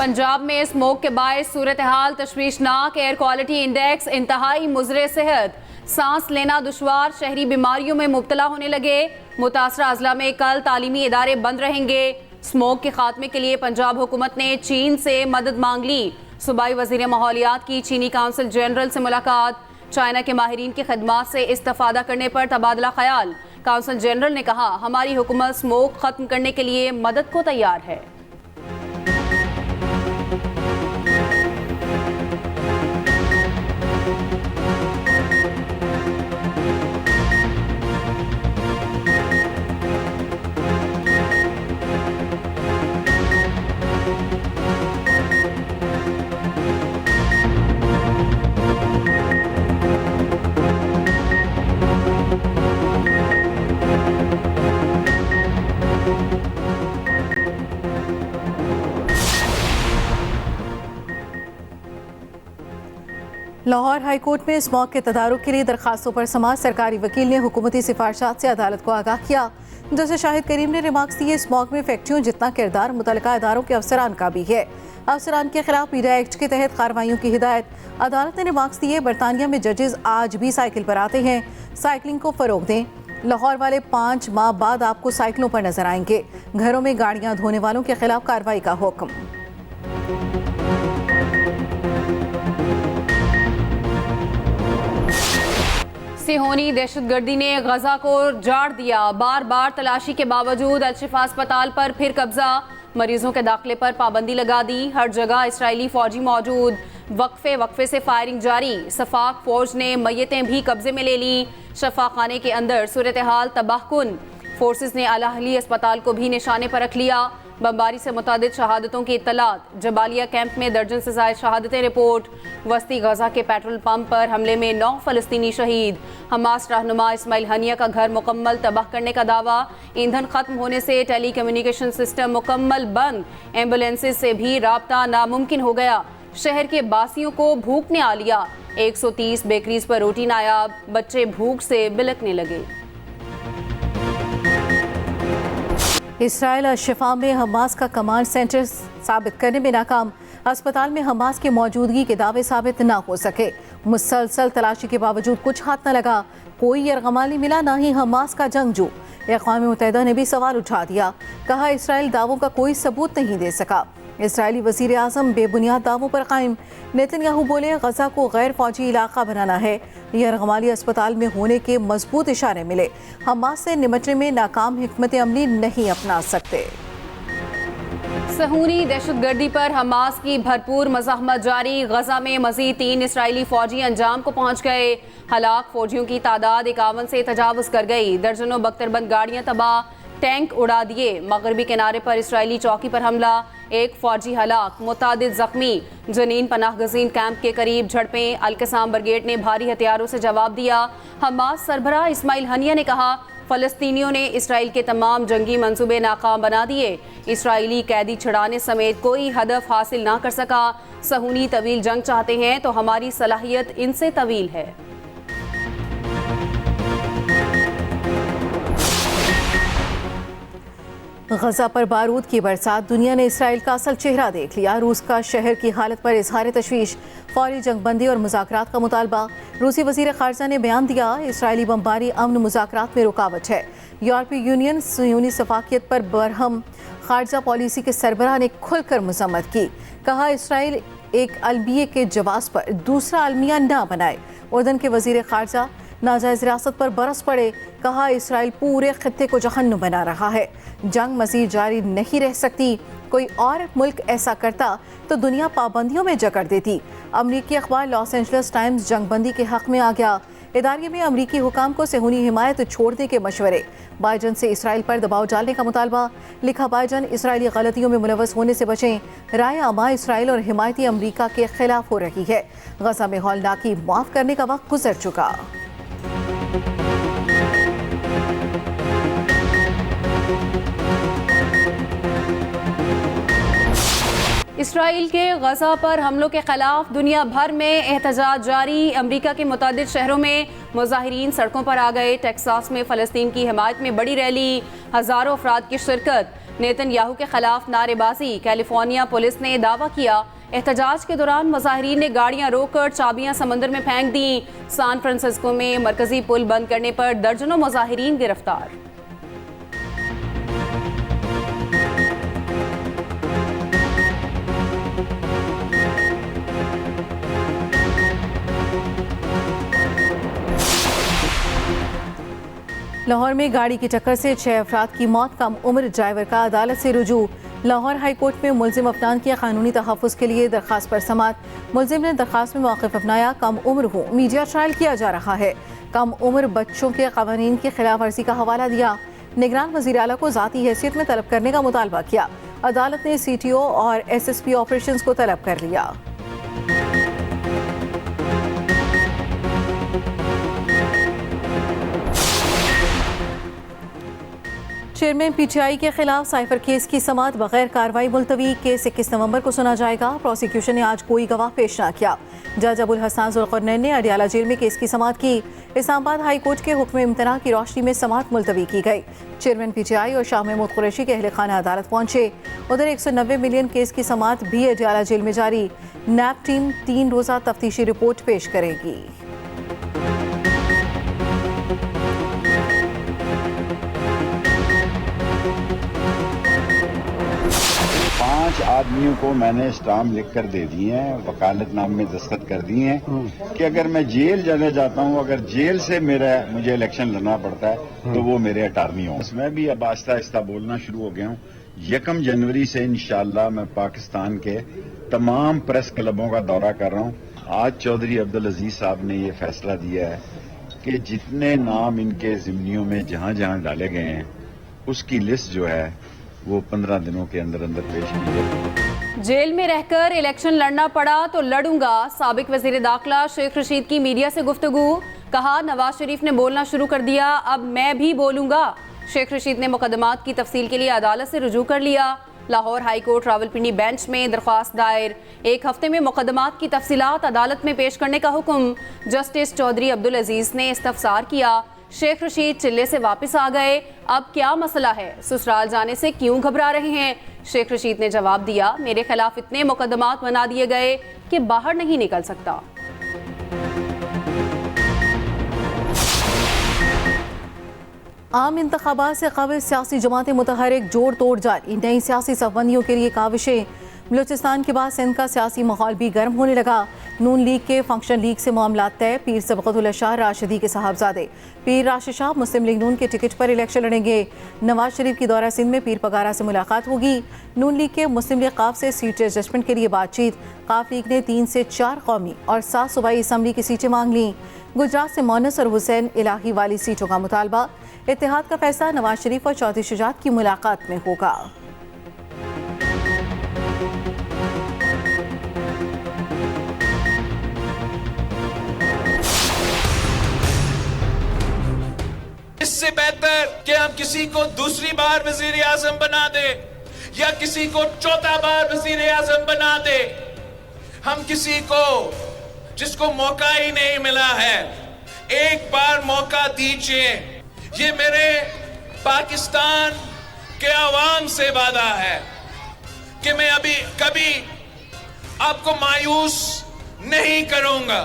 पंजाब में स्मोक के बायस सूरत हाल तशवीशनाक, air quality index इंतहाई मुज़रे सेहत, सांस लेना दुश्वार, शहरी बीमारियों में मुब्तला होने लगे। मुतासरा अजला में कल तालीमी इदारे बंद रहेंगे। स्मोक के खात्मे के लिए पंजाब हुकूमत ने चीन से मदद मांग ली। सूबाई वज़ीर माहौलियात की चीनी काउंसिल जनरल से मुलाकात। चाइना के माहिरीन की खदमात से इस्तेफादा करने पर तबादला ख्याल। काउंसिल जनरल ने कहा, हमारी हुकूमत स्मोक खत्म करने के लिए मदद को तैयार है। लाहौर हाई कोर्ट में स्मॉग के तदारुक के लिए दरखास्तों पर समाज सरकारी वकील ने हुकूमती सिफारिशात से अदालत को आगाह किया। जस्टिस शाहिद करीम ने रिमार्क्स दिए, स्मॉग में फैक्ट्रियों जितना किरदार मुतल्लिका इदारों के अफसरान का भी है। अफसरान के खिलाफ मीडिया एक्ट के तहत कार्रवाइयों की हिदायत। अदालत ने रिमार्क्स दिए, बरतानिया में जजेस आज भी साइकिल पर आते हैं, साइकिलिंग को फरोग दें। लाहौर वाले 5 माह बाद आपको साइकिलों पर नजर आएंगे। घरों में गाड़ियां धोने वालों के खिलाफ कार्रवाई का हुक्म। सिहोनी दहशतगर्दी ने गजा को जाड़ दिया। बार बार तलाशी के बावजूद अल-शिफा अस्पताल पर फिर कब्जा। मरीजों के दाखिले पर पाबंदी लगा दी। हर जगह इसराइली फौजी मौजूद। वक्फे से फायरिंग जारी। सफाक फौज ने मय्यतें भी कब्जे में ले ली। शफा खाने के अंदर सूरत हाल तबाहकुन। फोर्सेस ने अल-अहली अस्पताल को भी निशाने पर रख लिया। बमबारी से मुतादिद शहादतों की इत्तलात। जबालिया कैंप में दर्जन से ज़ायद शहादतें रिपोर्ट। वस्ती गजा के पेट्रोल पंप पर हमले में 9 फ़लस्तीनी शहीद। हमास रहनुमा इस्माइल हनिया का घर मुकम्मल तबाह करने का दावा। ईंधन खत्म होने से टेली कम्युनिकेशन सिस्टम मुकम्मल बंद। एम्बुलेंसेज से भी राब्ता नामुमकिन हो गया। शहर के बासियों को भूख ने आ लिया। 130 बेकरीज पर रोटी नायाब। बच्चे भूख से बिलकने लगे। इसराइल अल-शिफा में हमास का कमांड सेंटर साबित करने में नाकाम। अस्पताल में हमास की मौजूदगी के दावे साबित ना हो सके। मुसलसल तलाशी के बावजूद कुछ हाथ न लगा। कोई यरगमाली मिला, ना ही हमास का जंगजू। अक़वाम मुत्तहिदा ने भी सवाल उठा दिया। कहा, इसराइल दावों का कोई सबूत नहीं दे सका। इसराइली वज़ीर आज़म बेबुनियाद दावों पर कायम। नेतन्याहू बोले, गजा को गैर फौजी इलाका बनाना है। यरगमाली अस्पताल में होने के मजबूत इशारे मिले। हमास से निमटने में नाकाम हिकमत अमली नहीं अपना सकते। सहूनी दहशतगर्दी पर हमास की भरपूर मज़ाहमत जारी। गजा में मज़ीद 3 इसराइली फौजी अंजाम को पहुँच गए। हलाक फौजियों की तादाद 51 से तजावुज़ कर गई। दर्जनों बख्तरबंद गाड़ियाँ तबाह, टैंक उड़ा दिए। मगरबी किनारे पर इसराइली चौकी पर हमला, 1 फौजी हलाक, मुतादिद जख्मी। जनीन पनाह गजीन कैंप के करीब झड़पें। अल-कसाम ब्रिगेड ने भारी हथियारों से जवाब दिया। हमास सरबराह इस्माइल हनिया ने कहा, फ़लस्तीनियों ने इसराइल के तमाम जंगी मंसूबे नाकाम बना दिए। इसराइली कैदी छुड़ाने समेत कोई हदफ हासिल ना कर सका। सहूनी तवील जंग चाहते हैं तो हमारी सलाहियत इनसे तवील है। गजा पर बारूद की बरसात। दुनिया ने इसराइल का असल चेहरा देख लिया। रूस का शहर की हालत पर इजहार तशवीश। फौरी जंगबंदी और मुज़ाकरात का मुतालबा। रूसी वज़ीर ख़ारजा ने बयान दिया, इसराइली बमबारी अमन मुज़ाकरात में रुकावट है। यूरोपीय यूनियन सुन्नी सफाकियत पर बरहम ख़ारजा पॉलिसी के सरबराह ने खुलकर मज़म्मत की। कहा, इसराइल एक अलमिया के जवाब पर दूसरा अलमिया ना बनाए। उर्दन के वज़ीर ख़ारजा नाजायज़ रियासत पर बरस पड़े। कहा, इसराइल पूरे खित्ते को जहन्नुम बना रहा है। जंग मज़ीद जारी नहीं रह सकती। कोई और मुल्क ऐसा करता तो दुनिया पाबंदियों में जकड़ देती। अमरीकी अखबार लॉस एंजल्स टाइम्स जंगबंदी के हक़ में आ गया। इदारे में अमरीकी हुकाम को सेहूनी हिमायत छोड़ने के मशवरे। बाइडन से इसराइल पर दबाव डालने का मुतालबा। लिखा, बाइडन इसराइली गलतियों में मुलव्वस होने से बचें। राय आमा इसराइल और हिमायती अमरीका के खिलाफ हो रही है। गजा में हौलनाकी माफ़ करने का वक्त गुजर चुका। इसराइल के गजा पर हमलों के खिलाफ दुनिया भर में एहतजाज जारी। अमरीका के मुतादिद शहरों में मुजाहिरीन सड़कों पर आ गए। टेक्सास में फ़लस्तीन की हिमायत में बड़ी रैली, हज़ारों अफराद की शिरकत। नेतन्याहू के खिलाफ नारेबाजी। कैलिफोर्निया पुलिस ने दावा किया एहतजाज के दौरान मुजाहिरीन ने गाड़ियां रोककर चाबियां समंदर में फेंक दी। सैन फ्रांसिस्को में मरकजी पुल बंद करने पर दर्जनों मुजाहिरीन गिरफ्तार। लाहौर में गाड़ी की टक्कर से 6 अफराद की मौत। कम उम्र ड्राइवर का अदालत से रुजू। लाहौर हाई कोर्ट में मुलजिम अफनान की कानूनी तहफ़्फ़ुज़ के लिए दरख्वास्त पर समाअत। मुलजिम ने दरख्वास्त में मौक़िफ़ अपनाया, कम उम्र हूँ, मीडिया ट्रायल किया जा रहा है। कम उम्र बच्चों के क़वानीन की खिलाफ वर्जी का हवाला दिया। निगरान वज़ीर आला को ज़ाती हैसियत में तलब करने का मुतालबा किया। अदालत ने CTO और SSP ऑपरेशंस को तलब कर लिया। चेयरमैन PTI के खिलाफ साइफर केस की समाअत बगैर कार्रवाई मुलतवी। केस 21 नवंबर को सुना जाएगा। प्रोसिक्यूशन ने आज कोई गवाह पेश न किया। जज अबुल हसन जुल्करनैन ने अडियाला जेल में केस की समाअत की। इस्लामाबाद हाई कोर्ट के हुक्म इम्तना की रोशनी में समाअत मुलतवी की गई। चेयरमैन PTI और शाह महमूद कुरैशी के अहल खाना अदालत पहुंचे। उधर 190 मिलियन केस की समाअत भी अडियाला जेल में जारी। नैब टीम 3 रोज़ा तफ्तीशी रिपोर्ट पेश करेगी। 5 आदमियों को मैंने स्टाम्प लिख कर दे दिए हैं, वकालतनामे में दस्तखत कर दिए हैं कि अगर मैं जेल जाने जाता हूं, अगर जेल से मुझे इलेक्शन लड़ना पड़ता है तो वो मेरे अटार्नी हों। मैं भी अब आहिस्ता आहिस्ता बोलना शुरू हो गया हूं। 1 जनवरी से इंशाल्लाह मैं पाकिस्तान के तमाम प्रेस क्लबों का दौरा कर रहा हूं। आज चौधरी अब्दुल अजीज साहब ने ये फैसला दिया है कि जितने नाम इनके जिम्नियों में जहां जहां डाले गए हैं उसकी लिस्ट जो है वो 15 दिनों के अंदर अंदर पेश की जाए। जेल में रहकर इलेक्शन लड़ना पड़ा तो लड़ूंगा। साबिक वजीर दाखिला शेख रशीद की मीडिया से गुफ्तगू। कहा नवाज शरीफ ने बोलना शुरू कर दिया, अब मैं भी बोलूंगा। शेख रशीद ने मुकदमात की तफसील के लिए अदालत से रुजू कर लिया। Lahore high court Rawalpindi bench में दरख्वास्त दायर। 1 हफ्ते में मुकदमात की तफसीलात अदालत में पेश करने का हुक्म। जस्टिस चौधरी अब्दुल अजीज ने इस्तफसार किया। शेख रशीद चिल्ले से वापस आ गए, अब क्या मसला है, ससुराल जाने से क्यों घबरा रहे हैं? शेख रशीद ने जवाब दिया, मेरे खिलाफ इतने मुकदमात बना दिए गए कि बाहर नहीं निकल सकता। आम इंतखाबात से कबल सियासी जमातें मुतहरिक, जोड़ तोड़ जारी। नई सियासी सफबंदियों के लिए काविशें। बलूचिस्तान के बाद सिंध का सियासी माहौल भी गर्म होने लगा। नून लीग के फंक्शन लीग से मामला तय। पीर सबकतुल्लाह शाह राशिदी के साहबजादे पीर राशिद शाह मुस्लिम लीग नून के टिकट पर इलेक्शन लड़ेंगे। नवाज शरीफ की दौरा सिंध में पीर पगारा से मुलाकात होगी। नून लीग के मुस्लिम लीग काफ से सीट एडजस्टमेंट के लिए बातचीत। काफ लीग ने 3 से 4 कौमी और 7 सूबाई असम्बली की सीटें मांग लीं। गुजरात से मोनस और हुसैन इलाही वाली सीटों का मुतालबा। इत्तेहाद का फैसला नवाज शरीफ और चौधरी शुजात की मुलाकात में होगा। इससे बेहतर कि हम किसी को दूसरी बार वजीर आजम बना दे या किसी को चौथा बार वजीर आजम बना दे, हम किसी को जिसको मौका ही नहीं मिला है एक बार मौका दीजिए। ये मेरे पाकिस्तान के अवाम से वादा है कि मैं अभी कभी आपको मायूस नहीं करूंगा।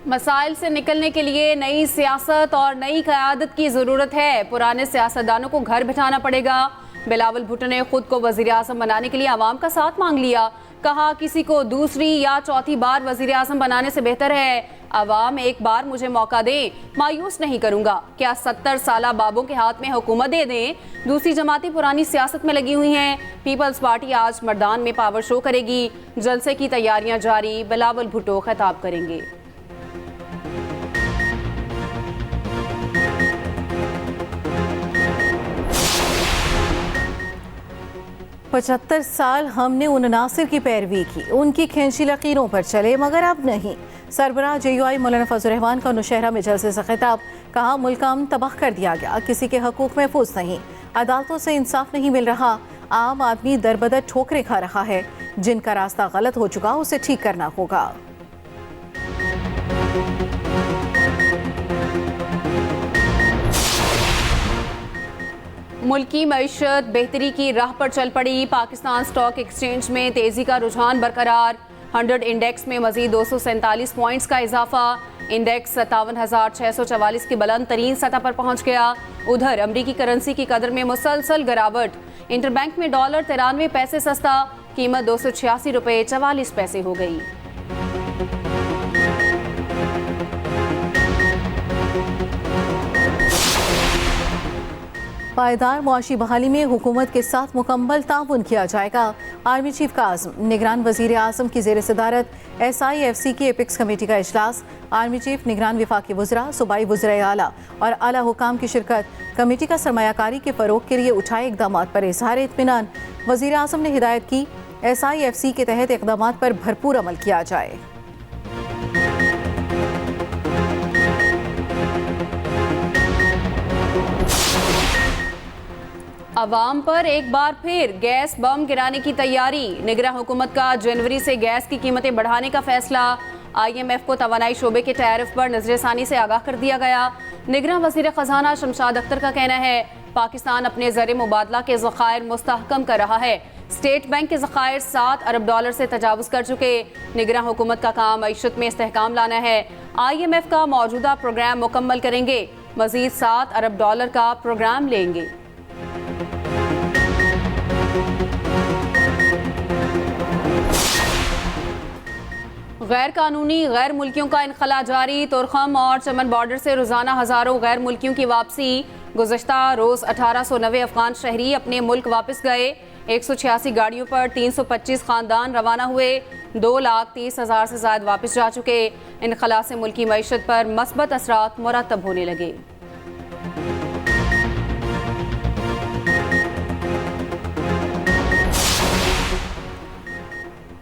मसाइल से निकलने के लिए नई सियासत और नई क़यादत की ज़रूरत है। पुराने सियासतदानों को घर बिठाना पड़ेगा। बिलावल भुट्टो ने खुद को वज़ीर आज़म बनाने के लिए आवाम का साथ मांग लिया। कहा किसी को दूसरी या चौथी बार वज़ीर आज़म बनाने से बेहतर है आवाम एक बार मुझे मौका दें, मायूस नहीं करूंगा। क्या 70 साला बाबों के हाथ में हुकूमत दे दें? दूसरी जमातें पुरानी सियासत में लगी हुई हैं। पीपल्स पार्टी आज मर्दान में पावर शो करेगी। जलसे की तैयारियां जारी। बिलावल भुट्टो खिताब करेंगे। पचहत्तर साल हमने उन नासिर की पैरवी की, उनकी खिंची लकीरों पर चले, मगर अब नहीं। सरबराह JUI मौलाना फजल रहमान का नौशहरा में जलसे से खिताब। कहा मुल्क अमन तबाह कर दिया गया, किसी के हकूक महफूज नहीं, अदालतों से इंसाफ नहीं मिल रहा, आम आदमी दरबदर ठोकरें खा रहा है। जिनका रास्ता गलत हो चुका उसे ठीक करना होगा। मुल्की मईशत बेहतरी की राह पर चल पड़ी। पाकिस्तान स्टॉक एक्सचेंज में तेजी का रुझान बरकरार। 100 इंडेक्स में मजीद 247 पॉइंट्स का इजाफा। इंडेक्स 57,644 की बुलंद तरीन सतह पर पहुंच गया। उधर अमरीकी करेंसी की कदर में मुसलसल गिरावट। इंटरबैंक में डॉलर 93 पैसे सस्ता, कीमत 286 रुपये 44 पैसे हो गई। पायदार मुआशी बहाली में हुकूमत के साथ मुकम्मल ताउन किया जाएगा। आर्मी चीफ का आज़म। निगरान वज़ीर आज़म की ज़ेर सदारत SIFC की एपिक्स कमेटी का इजलास। आर्मी चीफ, निगरान वफाकी वज़रा, सूबाई वज़राए आला और आला हुकाम की शिरकत। कमेटी का सरमायाकारी के फ़रोग के लिए उठाए इक़दामात पर इज़हार इत्मीनान। वज़ीर आज़म ने हिदायत की SIFC के तहत इक़दामात पर भरपूर अमल किया जाए। अवाम पर एक बार फिर गैस बम गिराने की तैयारी। निगरान हुकूमत का जनवरी से गैस की कीमतें बढ़ाने का फैसला। IMF को तवानाई शोबे के टैरिफ पर नजरसानी से आगाह कर दिया गया। निगरान वज़ीर ख़जाना शमशाद अख्तर का कहना है पाकिस्तान अपने ज़र मुबादला के ज़खायर मुस्तहकम कर रहा है। स्टेट बैंक के ज़खायर $7 अरब से तजावुज़ कर चुके। निगरान हुकूमत का काम मईशत में इस्तेहकाम लाना है। IMF का मौजूदा प्रोग्राम मुकम्मल करेंगे, मज़ीद $7 अरब का प्रोग्राम लेंगे। गैर कानूनी गैर मुल्कियों का इनखला जारी। तुरखम और चमन बॉर्डर से रोजाना हजारों गैर मुल्कियों की वापसी। गुज़श्ता रोज 1890 अफगान शहरी अपने मुल्क वापस गए। 186 गाड़ियों पर 325 खानदान रवाना हुए। 2,30,000 से ज्यादा वापस जा चुके। इनखला से मुल्की मईशत पर मस्बत असरात मुरतब होने लगे।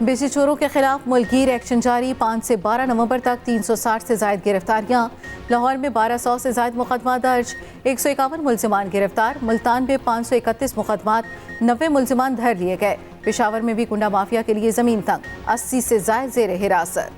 बिजली चोरों के खिलाफ मुल्कीर एक्शन जारी। 5 से 12 नवंबर तक 360 से ज्यादा गिरफ्तारियां। लाहौर में 1200 से ज्यादा मुकदमा दर्ज। 151 मुलजिमान गिरफ्तार। मुल्तान में 531 मुकदमात, 90 मुलजिमान धर लिए गए। पेशावर में भी गुंडा माफिया के लिए जमीन तंग। 80 से ज्यादा जेर हिरासत।